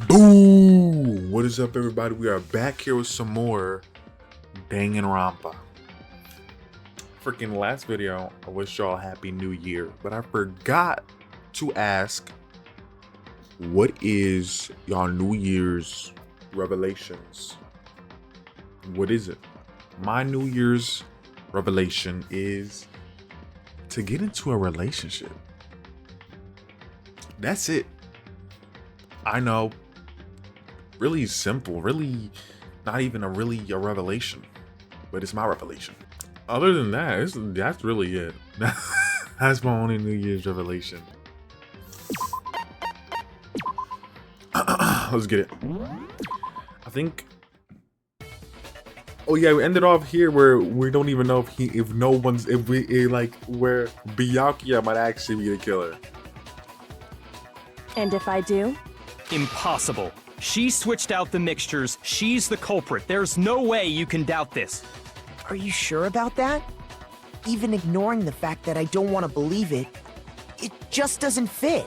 Boom! What is up, everybody? We are back here with some more Danganronpa. Freaking last video, I wish y'all a happy new year, but I forgot to ask, what is y'all New Year's revelations? What is it? My New Year's revelation is to get into a relationship. That's it. I know. Really simple, really not even a revelation, but it's my revelation. Other than that, that's really it. That's my only New Year's revelation. Let's get it. I think. Oh yeah, we ended off here where we don't even know where Byakuya might actually be the killer. And if I do? Impossible. She switched out the mixtures. She's the culprit. There's no way you can doubt this. Are you sure about that? Even ignoring the fact that I don't want to believe it, it just doesn't fit.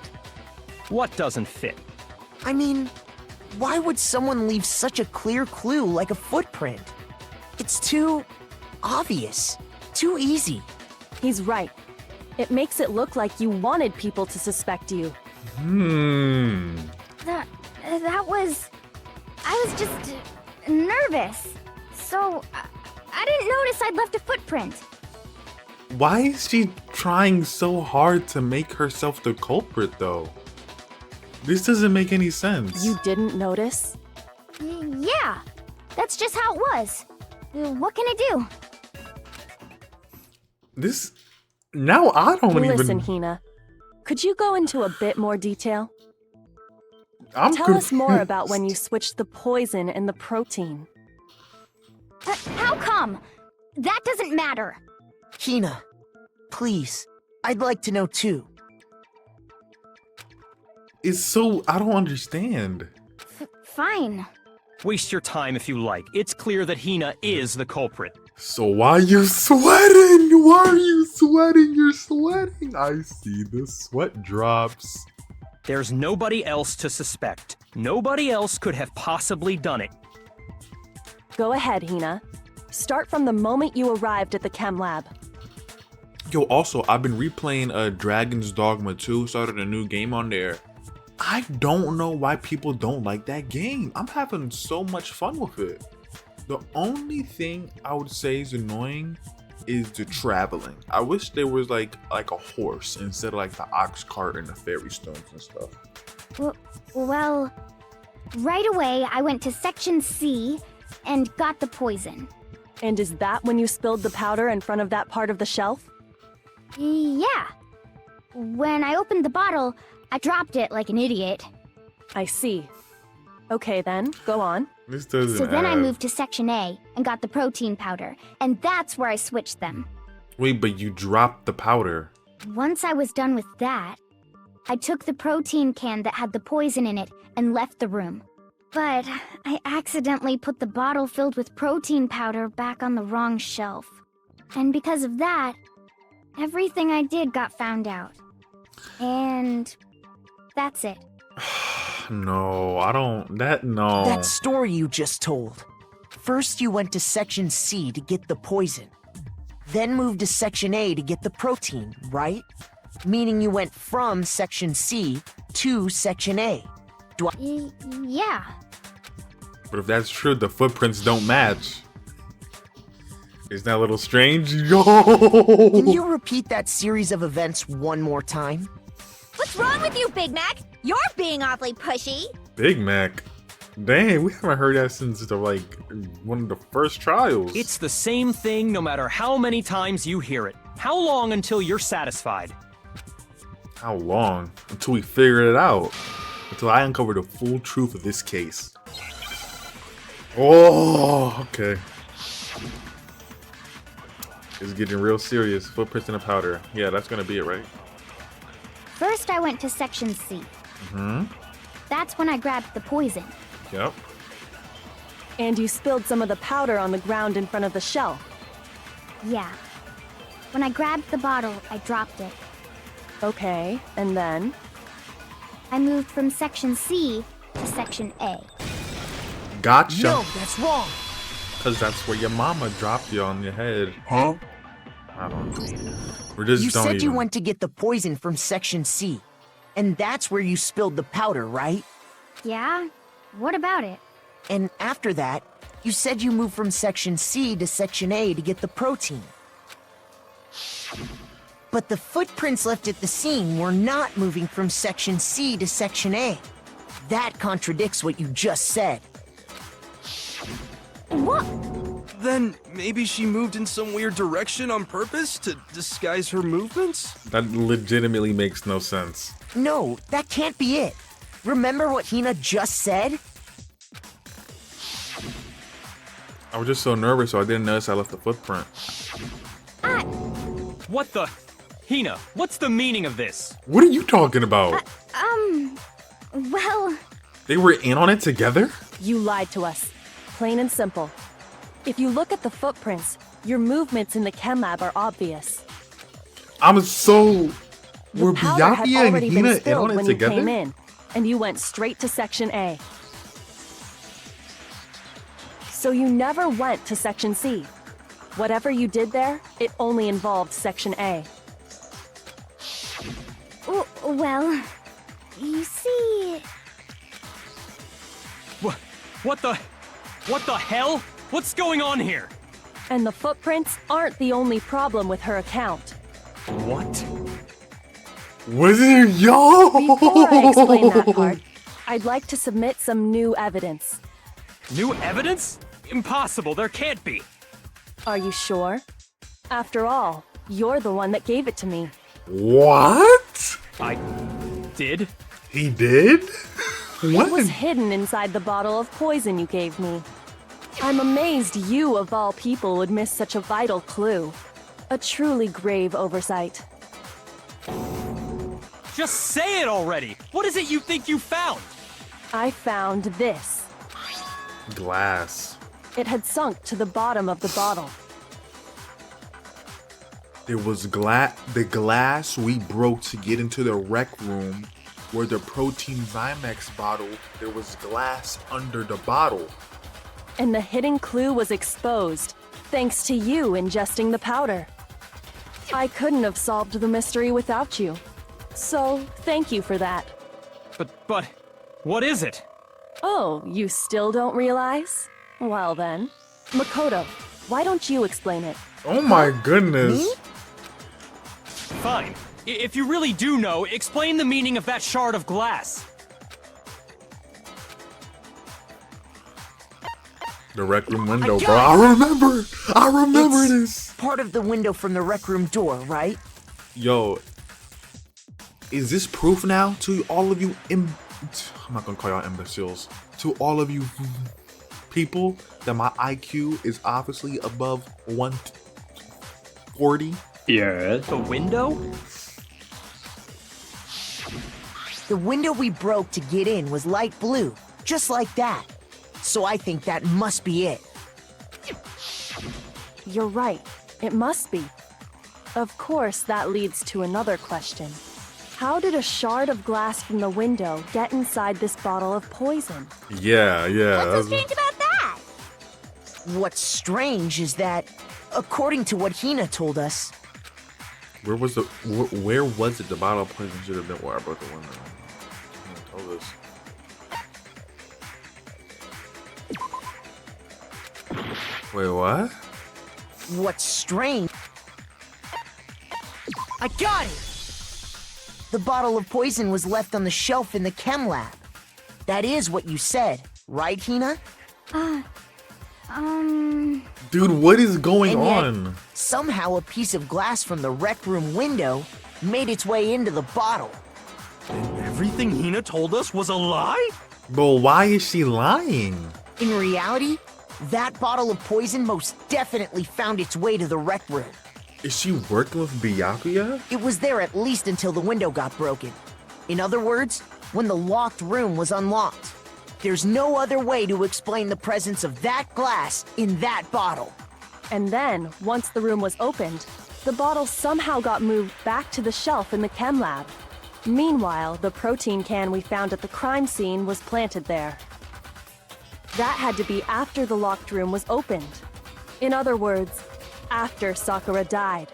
What doesn't fit? I mean, why would someone leave such a clear clue like a footprint? It's too obvious, too easy. He's right. It makes it look like you wanted people to suspect you. I was just nervous. So, I didn't notice I'd left a footprint. Why is she trying so hard to make herself the culprit, though? This doesn't make any sense. You didn't notice? Yeah, that's just how it was. What can I do? Now I don't even... Listen, Hina. Could you go into a bit more detail? Tell us more about when you switched the poison and the protein. How come? That doesn't matter. Hina, please, I'd like to know too. I don't understand. Fine. Waste your time if you like. It's clear that Hina is the culprit. So why are you sweating? Why are you sweating? You're sweating. I see the sweat drops. There's nobody else to suspect. Nobody else could have possibly done it. Go ahead, Hina. Start from the moment you arrived at the chem lab. Yo, also, I've been replaying Dragon's Dogma 2, started a new game on there. I don't know why people don't like that game. I'm having so much fun with it. The only thing I would say is annoying is the traveling. I wish there was like a horse instead of like the ox cart and the fairy stones and stuff. Well, right away I went to Section C and got the poison. And is that when you spilled the powder in front of that part of the shelf? Yeah. When I opened the bottle, I dropped it like an idiot. I see. Okay then, go on. This doesn't So then I add. moved to Section A and got the protein powder, and that's where I switched them. Wait, but you dropped the powder. Once I was done with that, I took the protein can that had the poison in it and left the room. But I accidentally put the bottle filled with protein powder back on the wrong shelf. And because of that, everything I did got found out. And that's it. No, I don't. No. That story you just told. First you went to Section C to get the poison. Then moved to Section A to get the protein, right? Meaning you went from Section C to Section A. Yeah. But if that's true, the footprints don't match. Isn't that a little strange? Yo! Can you repeat that series of events one more time? What's wrong with you, Big Mac? You're being awfully pushy. Big Mac. Dang, we haven't heard that since one of the first trials. It's the same thing no matter how many times you hear it. How long until you're satisfied? How long? Until we figure it out. Until I uncover the full truth of this case. Oh, okay. It's getting real serious. Footprints in the powder. Yeah, that's gonna be it, right? First I went to Section C. That's when I grabbed the poison. Yep. And you spilled some of the powder on the ground in front of the shelf. Yeah. When I grabbed the bottle, I dropped it. Okay, and then? I moved from Section C to Section A. Gotcha. No, that's wrong. Because that's where your mama dropped you on your head. Huh? I don't know. We're just You don't said even. you went to get the poison from Section C. And that's where you spilled the powder, right? Yeah? What about it? And after that, you said you moved from Section C to Section A to get the protein. But the footprints left at the scene were not moving from Section C to Section A. That contradicts what you just said. What? Then maybe she moved in some weird direction on purpose to disguise her movements? That legitimately makes no sense. No, that can't be it. Remember what Hina just said? I was just so nervous, so I didn't notice I left the footprint. What the? Hina, what's the meaning of this? What are you talking about? Well, They were in on it together? You lied to us. Plain and simple. If you look at the footprints, your movements in the chem lab are obvious. I'm so. The Were powder had Byakuya and already Hina been in spilled on it when you together? came in, and you went straight to Section A. So you never went to Section C. Whatever you did there, it only involved Section A. well, you see... What the hell? What's going on here? And the footprints aren't the only problem with her account. What? Was it yo? Before I explain that part, I'd like to submit some new evidence. New evidence? Impossible, there can't be. Are you sure? After all, you're the one that gave it to me. What? I did? He did? What? It was hidden inside the bottle of poison you gave me. I'm amazed you, of all people, would miss such a vital clue. A truly grave oversight. Just say it already! What is it you think you found? I found this. Glass. It had sunk to the bottom of the bottle. There was the glass we broke to get into the rec room where the protein Zymex bottle, there was glass under the bottle. And the hidden clue was exposed, thanks to you ingesting the powder. I couldn't have solved the mystery without you. So, thank you for that. But, what is it? Oh, you still don't realize? Well then. Makoto, why don't you explain it? Oh my goodness. Me? Fine. If you really do know, explain the meaning of that shard of glass. The rec room window, I bro. got I remember It's this. part of the window from the rec room door, right? Yo, is this proof now to all of you? I'm not gonna call y'all imbeciles. To all of you people, that my IQ is obviously above 140. The window? The window we broke to get in was light blue, just like that. So I think that must be it. You're right. It must be. Of course, that leads to another question. How did a shard of glass from the window get inside this bottle of poison? Yeah. What's so strange about that? What's strange is that, according to what Hina told us, Where was it? The bottle of poison should have been where I broke the window. Who told us? Wait, what? what's strange... I got it! The bottle of poison was left on the shelf in the chem lab. That is what you said, right, Hina? Dude, what is going And yet, on? somehow a piece of glass from the rec room window made its way into the bottle. Everything Hina told us was a lie? But why is she lying? In reality, that bottle of poison most definitely found its way to the rec room. Is she working with Byakuya? It was there at least until the window got broken. In other words, when the locked room was unlocked. There's no other way to explain the presence of that glass in that bottle. And then, once the room was opened, the bottle somehow got moved back to the shelf in the chem lab. Meanwhile, the protein can we found at the crime scene was planted there. That had to be after the locked room was opened. In other words, after Sakura died.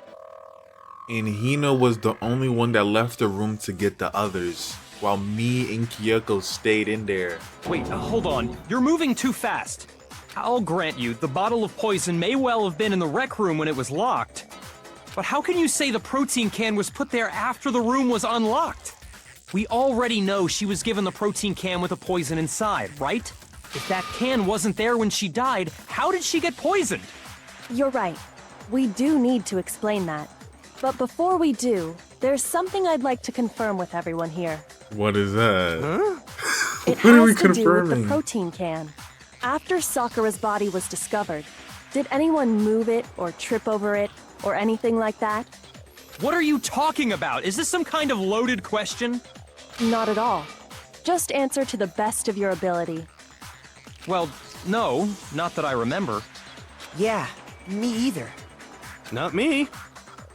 And Hina was the only one that left the room to get the others, while me and Kyoko stayed in there. Wait, hold on. You're moving too fast. I'll grant you, the bottle of poison may well have been in the rec room when it was locked. But how can you say the protein can was put there after the room was unlocked? We already know she was given the protein can with the poison inside, right? If that can wasn't there when she died, how did she get poisoned? You're right. We do need to explain that. But before we do, there's something I'd like to confirm with everyone here. What is that? It What are we has to do with confirming? the protein can. After Sakura's body was discovered, did anyone move it or trip over it or anything like that? What are you talking about? Is this some kind of loaded question? Not at all. Just answer to the best of your ability. Well, no, not that I remember. Yeah, me either. Not me.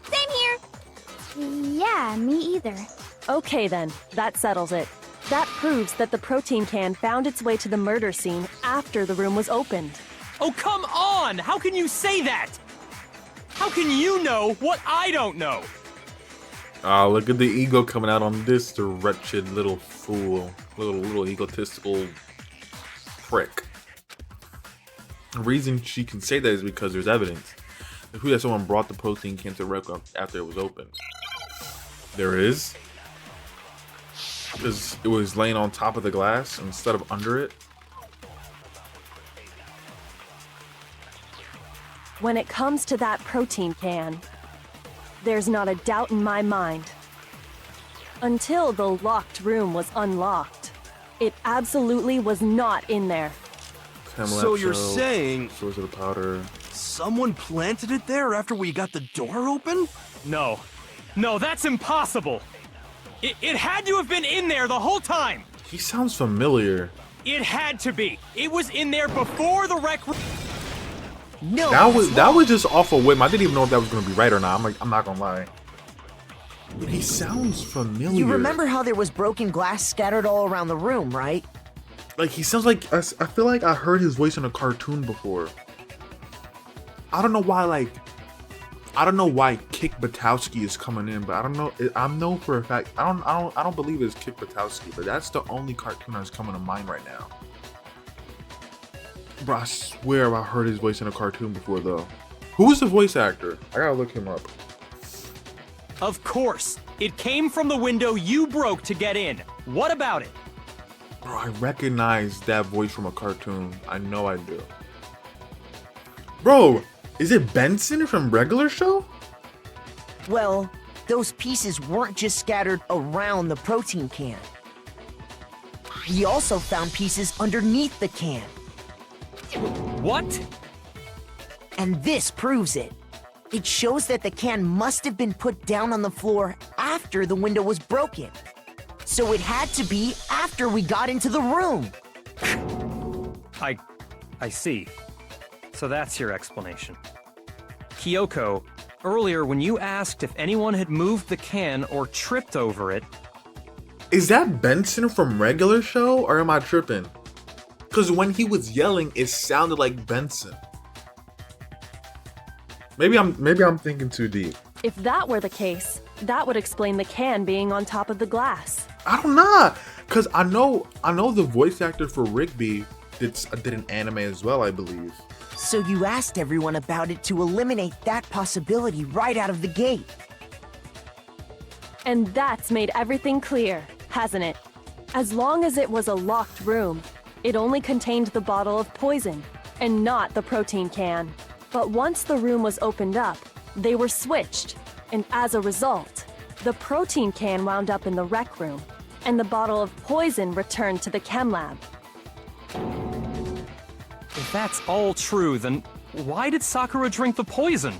Same here. Yeah, me either. Okay then, that settles it. That proves that the protein can found its way to the murder scene after the room was opened. Oh, come on! How can you say that? How can you know what I don't know? Oh, look at the ego coming out on this wretched little fool. Little egotistical prick. The reason she can say that is because there's evidence. The proof that someone brought the protein can to the rec room after it was opened. There is. Because it was laying on top of the glass instead of under it. When it comes to that protein can, there's not a doubt in my mind. Until the locked room was unlocked, it absolutely was not in there. So you're Time-lapse saying source of the powder. someone planted it there after we got the door open? No. No, that's impossible. It had to have been in there the whole time. He sounds familiar. It had to be. It was in there before the rec room. No, That was just off a whim. I didn't even know if that was gonna be right or not. I'm not gonna lie. But he sounds familiar. You remember how there was broken glass scattered all around the room, right? Like he sounds like I feel like I heard his voice in a cartoon before. I don't know why. I don't know why Kick Butowski is coming in, but I don't know. I know for a fact. I don't believe it's Kick Butowski, but that's the only cartoon that's coming to mind right now. Bro, I swear I heard his voice in a cartoon before though. Who was the voice actor? I gotta look him up. Of course. It came from the window you broke to get in. What about it? Bro, I recognize that voice from a cartoon. I know I do. Bro, is it Benson from Regular Show? Well, those pieces weren't just scattered around the protein can. We also found pieces underneath the can. What? And this proves it. It shows that the can must have been put down on the floor after the window was broken. So it had to be after we got into the room. I see. So that's your explanation. Kyoko, earlier when you asked if anyone had moved the can or tripped over it, Is that Benson from Regular Show, or am I tripping? Because when he was yelling, it sounded like Benson. Maybe I'm thinking too deep. If that were the case, that would explain the can being on top of the glass. I don't know, because I know the voice actor for Rigby did an anime as well, I believe. So you asked everyone about it to eliminate that possibility right out of the gate. And that's made everything clear, hasn't it? As long as it was a locked room, it only contained the bottle of poison, and not the protein can. But once the room was opened up, they were switched, and as a result, the protein can wound up in the rec room, and the bottle of poison returned to the chem lab. if that's all true, then why did Sakura drink the poison?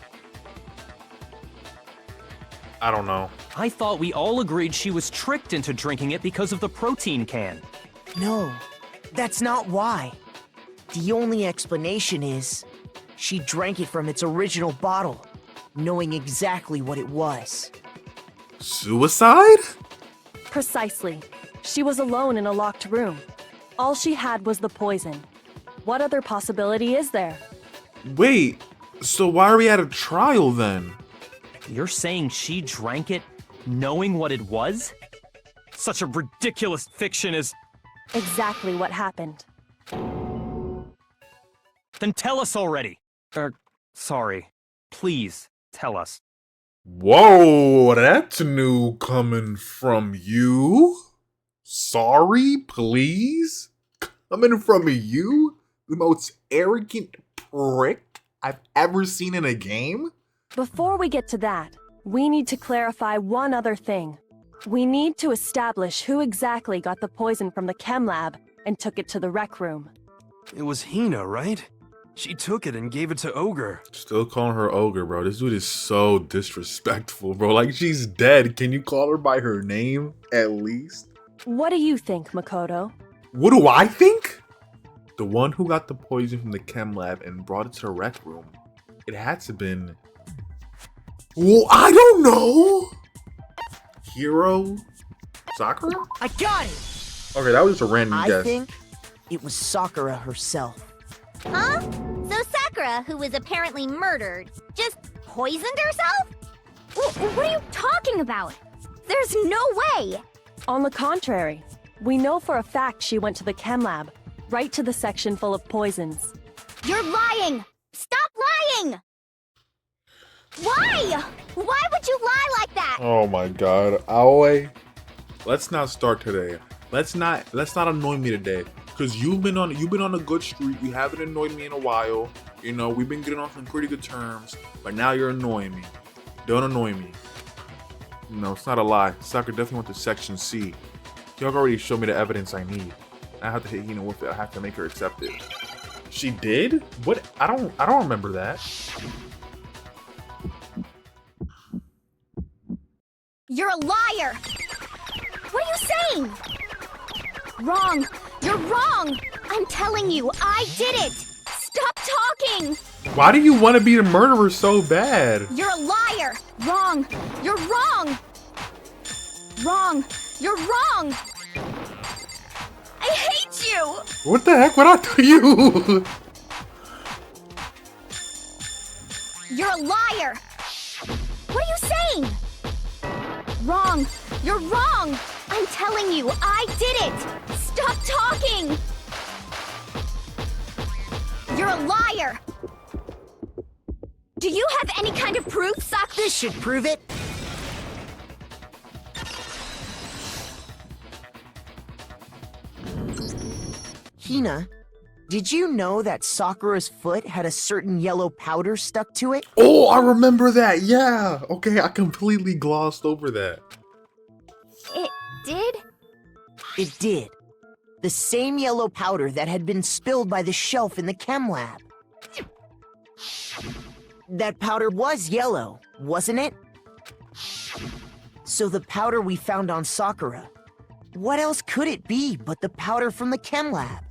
I don't know. I thought we all agreed she was tricked into drinking it because of the protein can. No, that's not why. The only explanation is she drank it from its original bottle, knowing exactly what it was. Suicide? Precisely. She was alone in a locked room. All she had was the poison. What other possibility is there? Wait, so why are we at a trial then? You're saying she drank it knowing what it was? Such a ridiculous fiction is... Exactly what happened. Then tell us already. Sorry. Please, tell us. Whoa, that's new coming from you. Sorry, please? Coming from you? The most arrogant prick I've ever seen in a game? Before we get to that, we need to clarify one other thing. We need to establish who exactly got the poison from the chem lab and took it to the rec room. It was Hina, right? She took it and gave it to Ogre. Still calling her Ogre, bro. This dude is so disrespectful, bro. Like, she's dead. Can you call her by her name, at least? What do you think, Makoto? What do I think? The one who got the poison from the chem lab and brought it to the rec room. It had to been... Well, I don't know. Hiro? Sakura? I got it! Okay, that was just a random I guess. think it was Sakura herself. Huh? So Sakura, who was apparently murdered, just poisoned herself? What are you talking about? There's no way! On the contrary, we know for a fact she went to the chem lab, right to the section full of poisons. You're lying! Stop lying! Why? Why would you lie like that? Oh my god. Aoi, let's not start today. Let's not annoy me today. Cause you've been on a good streak. You haven't annoyed me in a while. You know, we've been getting on some pretty good terms, but now you're annoying me. Don't annoy me. No, it's not a lie. Sakura definitely went to section C. Y'all already showed me the evidence I need. I have to hit Hina with it. I have to make her accept it. She did? What? I don't remember that. You're a liar! What are you saying? Wrong! You're wrong! I'm telling you, I did it! Stop talking! Why do you want to be the murderer so bad? You're a liar! Wrong! You're wrong! Wrong! You're wrong! I hate you! What the heck? What I do you? You're a liar! What are you saying? Wrong! You're wrong! I'm telling you, I did it! Stop talking! You're a liar! Do you have any kind of proof, Sakura? This should prove it. Hina, did you know that Sakura's foot had a certain yellow powder stuck to it? Oh, I remember that. Yeah. Okay, I completely glossed over that. It did? It did. The same yellow powder that had been spilled by the shelf in the chem lab. That powder was yellow, wasn't it? So the powder we found on Sakura, what else could it be but the powder from the chem lab?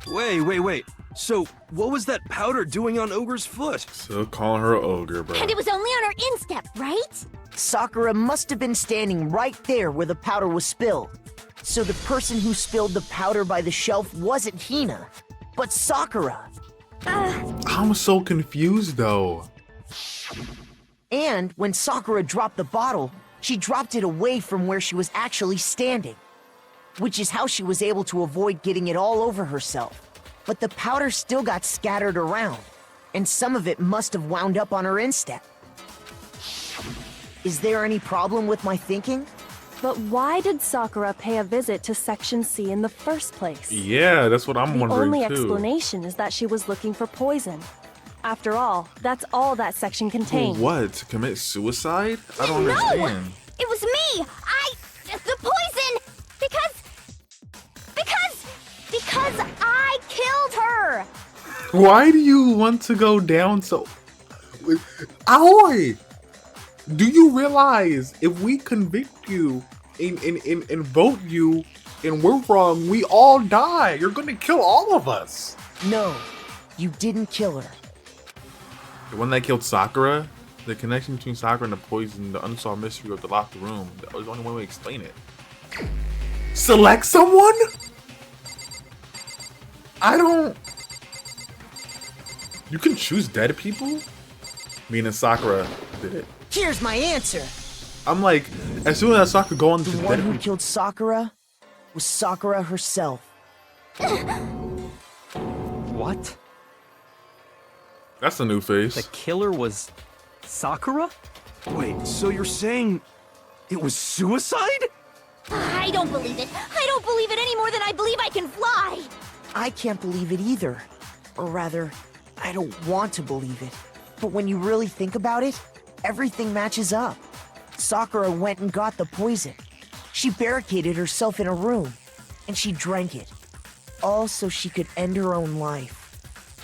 Wait. So, what was that powder doing on Ogre's foot? Still calling her Ogre, bro. And it was only on her instep, right? Sakura must have been standing right there where the powder was spilled. So the person who spilled the powder by the shelf wasn't Hina, but Sakura. I'm so confused though. And when Sakura dropped the bottle, she dropped it away from where she was actually standing, which is how she was able to avoid getting it all over herself. But the powder still got scattered around, and some of it must have wound up on her instep. Is there any problem with my thinking? But why did Sakura pay a visit to Section C in the first place? Yeah, that's what I'm The wondering only too. explanation is that she was looking for poison. After all, that's all that section For contained. what? To commit suicide? I don't No! understand. It was me! The poison! Because I killed her! Why do you want to go down so... Aoi! Do you realize if we convict you and vote you and we're wrong, we all die? You're gonna kill all of us. No, you didn't kill her. The one that killed Sakura? The connection between Sakura and the poison, the unsolved mystery of the locked room. That was the only way to explain it. Select someone? I don't... You can choose dead people? Meaning Sakura did it. Here's my answer. I'm like, as soon as Sakura go on to The dead one who people... killed Sakura was Sakura herself. What? That's a new face. The killer was Sakura? Wait, so you're saying it was suicide? I don't believe it. I don't believe it any more than I believe I can fly. I can't believe it either. Or rather, I don't want to believe it. But when you really think about it, everything matches up. Sakura went and got the poison. She barricaded herself in a room, and she drank it. All so she could end her own life.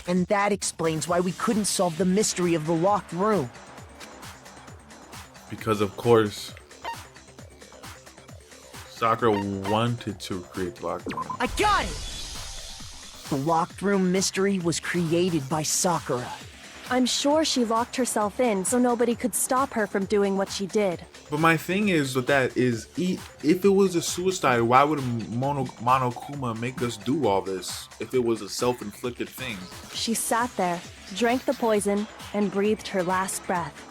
And that explains why we couldn't solve the mystery of the locked room. Because of course, Sakura wanted to create the locked room. I got it! The locked room mystery was created by Sakura. I'm sure she locked herself in so nobody could stop her from doing what she did. But my thing is with that is, if it was a suicide, why would Monokuma make us do all this if it was a self-inflicted thing? She sat there, drank the poison, and breathed her last breath.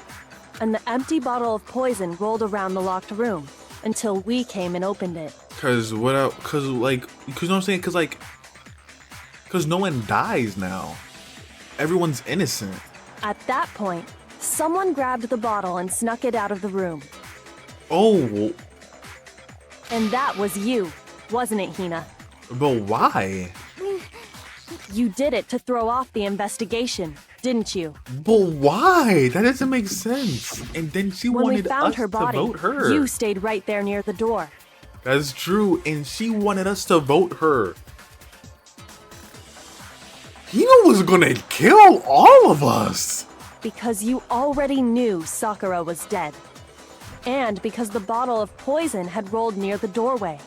And the empty bottle of poison rolled around the locked room until we came and opened it. Cause what else? Cause you know what I'm saying? Cause no one dies now. Everyone's innocent. At that point, someone grabbed the bottle and snuck it out of the room. Oh, And that was you, wasn't it, Hina? but why? You did it to throw off the investigation, didn't you? But why? That doesn't make sense. And then she When we wanted found us her body, to vote her. you stayed right there near the door. That's true, and she wanted us to vote her. Hina was gonna kill all of us. Because you already knew Sakura was dead. And because the bottle of poison had rolled near the doorway.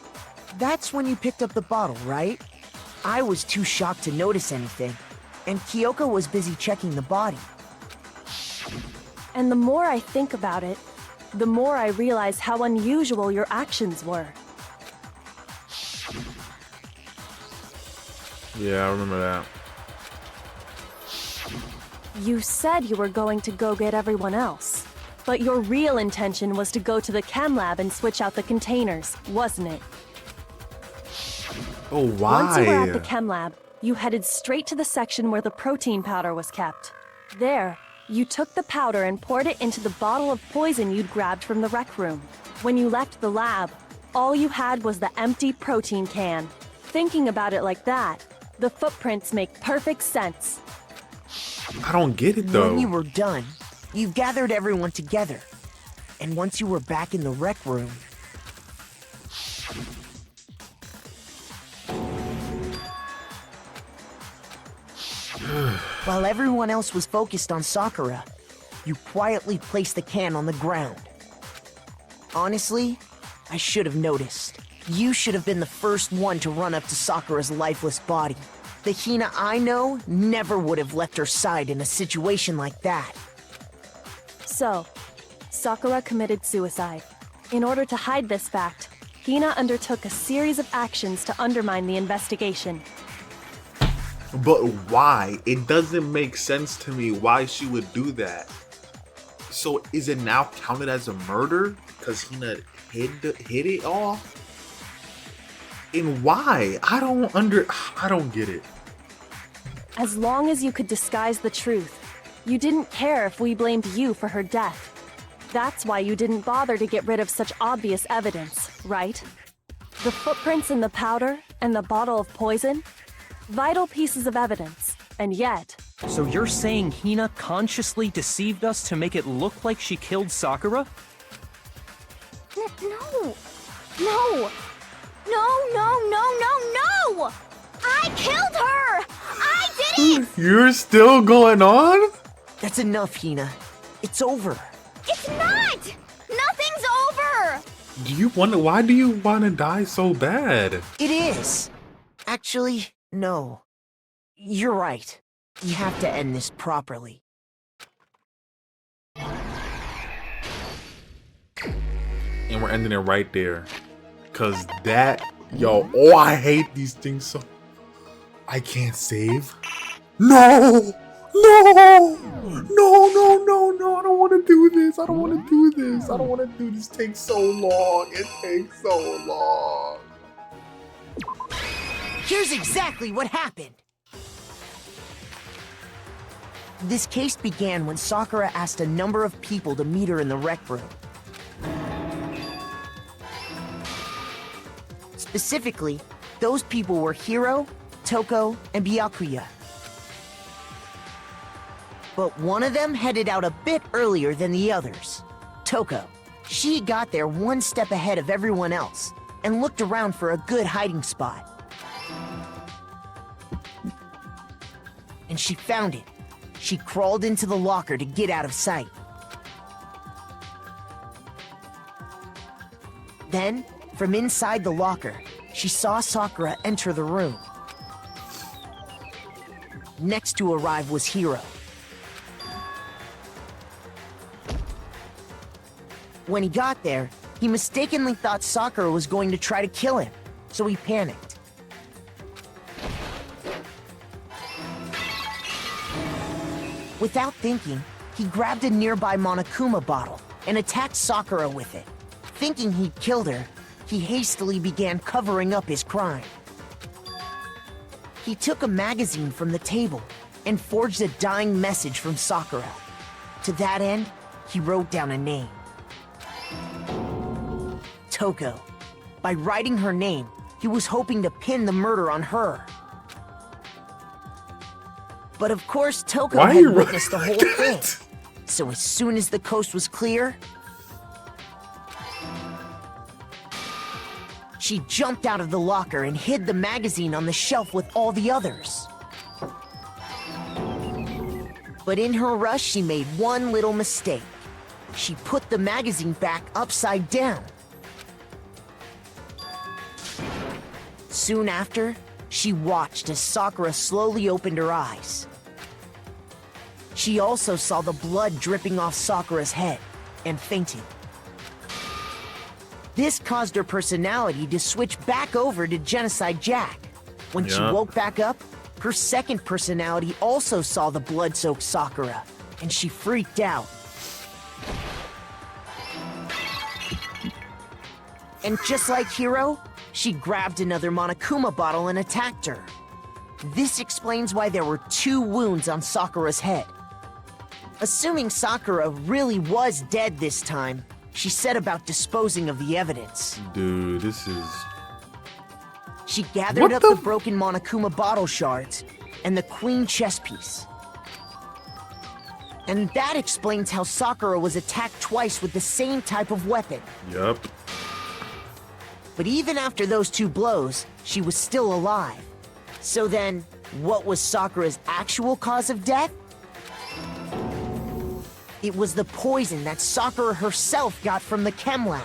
That's when you picked up the bottle, right? I was too shocked to notice anything, and Kyoko was busy checking the body. And the more I think about it, the more I realize how unusual your actions were. Yeah, I remember that. You said you were going to go get everyone else. But your real intention was to go to the chem lab and switch out the containers, wasn't it? Oh, why? Once you were at the chem lab, you headed straight to the section where the protein powder was kept. There, you took the powder and poured it into the bottle of poison you'd grabbed from the rec room. When you left the lab, all you had was the empty protein can. Thinking about it like that, the footprints make perfect sense. I don't get it though. When you were done, you gathered everyone together. And once you were back in the rec room, while everyone else was focused on Sakura, you quietly placed the can on the ground. Honestly, I should have noticed. You should have been the first one to run up to Sakura's lifeless body. The Hina I know never would have left her side in a situation like that. So, Sakura committed suicide. In order to hide this fact, Hina undertook a series of actions to undermine the investigation. But why? It doesn't make sense to me why she would do that. So is it now counted as a murder because Hina hid it all? And why? I don't get it. As long as you could disguise the truth, you didn't care if we blamed you for her death. That's why you didn't bother to get rid of such obvious evidence, right? The footprints in the powder and the bottle of poison? Vital pieces of evidence, and yet... So you're saying Hina consciously deceived us to make it look like she killed Sakura? No! No! No, no, no, no, no! I killed her! I did it! You're still going on? That's enough, Hina. It's over. It's not! Nothing's over! Why do you want to die so bad? It is. Actually, no. You're right. You have to end this properly. And we're ending it right there. Cause that, yo, oh, I hate these things so. I can't save. No! No! No, no, no, no, I don't want to do this. I don't want to do this. I don't want to do this. It takes so long. It takes so long. Here's exactly what happened. This case began when Sakura asked a number of people to meet her in the rec room. Specifically, those people were Hiro, Toko, and Byakuya. But one of them headed out a bit earlier than the others. Toko. She got there one step ahead of everyone else and looked around for a good hiding spot. And she found it. She crawled into the locker to get out of sight. Then, from inside the locker, she saw Sakura enter the room. Next to arrive was Hiro. When he got there, he mistakenly thought Sakura was going to try to kill him, so he panicked. Without thinking, he grabbed a nearby Monokuma bottle and attacked Sakura with it. Thinking he'd killed her, he hastily began covering up his crime. He took a magazine from the table and forged a dying message from Sakura. To that end, he wrote down a name. Toko. By writing her name, he was hoping to pin the murder on her. But of course, Toko Why are had you witnessed the whole running? thing. So as soon as the coast was clear, she jumped out of the locker and hid the magazine on the shelf with all the others. But in her rush, she made one little mistake. She put the magazine back upside down. Soon after, she watched as Sakura slowly opened her eyes. She also saw the blood dripping off Sakura's head and fainted. This caused her personality to switch back over to Genocide Jack. When she Yup. woke back up, her second personality also saw the blood-soaked Sakura, and she freaked out. And just like Hiro, she grabbed another Monokuma bottle and attacked her. This explains why there were 2 wounds on Sakura's head. Assuming Sakura really was dead this time, she set about disposing of the evidence. Dude, this is... She gathered What up the the broken Monokuma bottle shards and the queen chess piece. And that explains how Sakura was attacked twice with the same type of weapon. Yup. But even after those 2 blows, she was still alive. So then, what was Sakura's actual cause of death? It was the poison that Sakura herself got from the chem lab.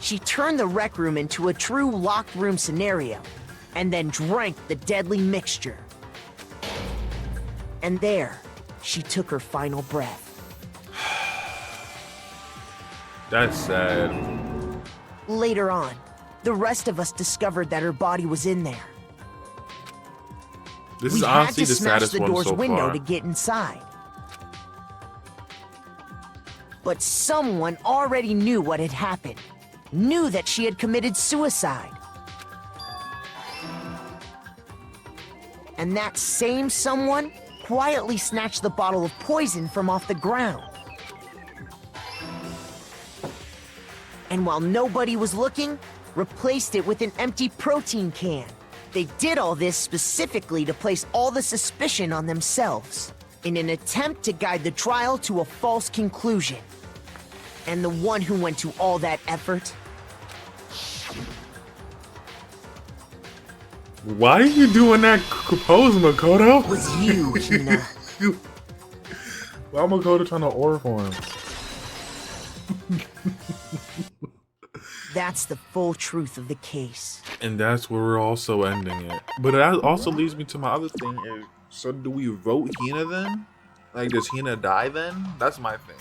She turned the rec room into a true locked room scenario, and then drank the deadly mixture. And there, she took her final breath. That's sad. Later on, the rest of us discovered that her body was in there. This We is had honestly to the smash saddest the one door's so window far. to get inside. But someone already knew what had happened. Knew that she had committed suicide. And that same someone quietly snatched the bottle of poison from off the ground. And while nobody was looking, replaced it with an empty protein can. They did all this specifically to place all the suspicion on themselves, in an attempt to guide the trial to a false conclusion. And the one who went to all that effort? Why are you doing that pose, Makoto? Was you, Hina. Why Makoto trying to aura for him? That's the full truth of the case. And that's where we're also ending it. But that also leads me to my other thing is, so do we vote Hina then? Like, does Hina die then? That's my thing.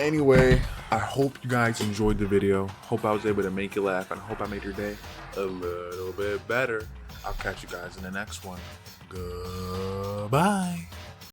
Anyway, I hope you guys enjoyed the video. Hope I was able to make you laugh, and I hope I made your day a little bit better. I'll catch you guys in the next one. Goodbye.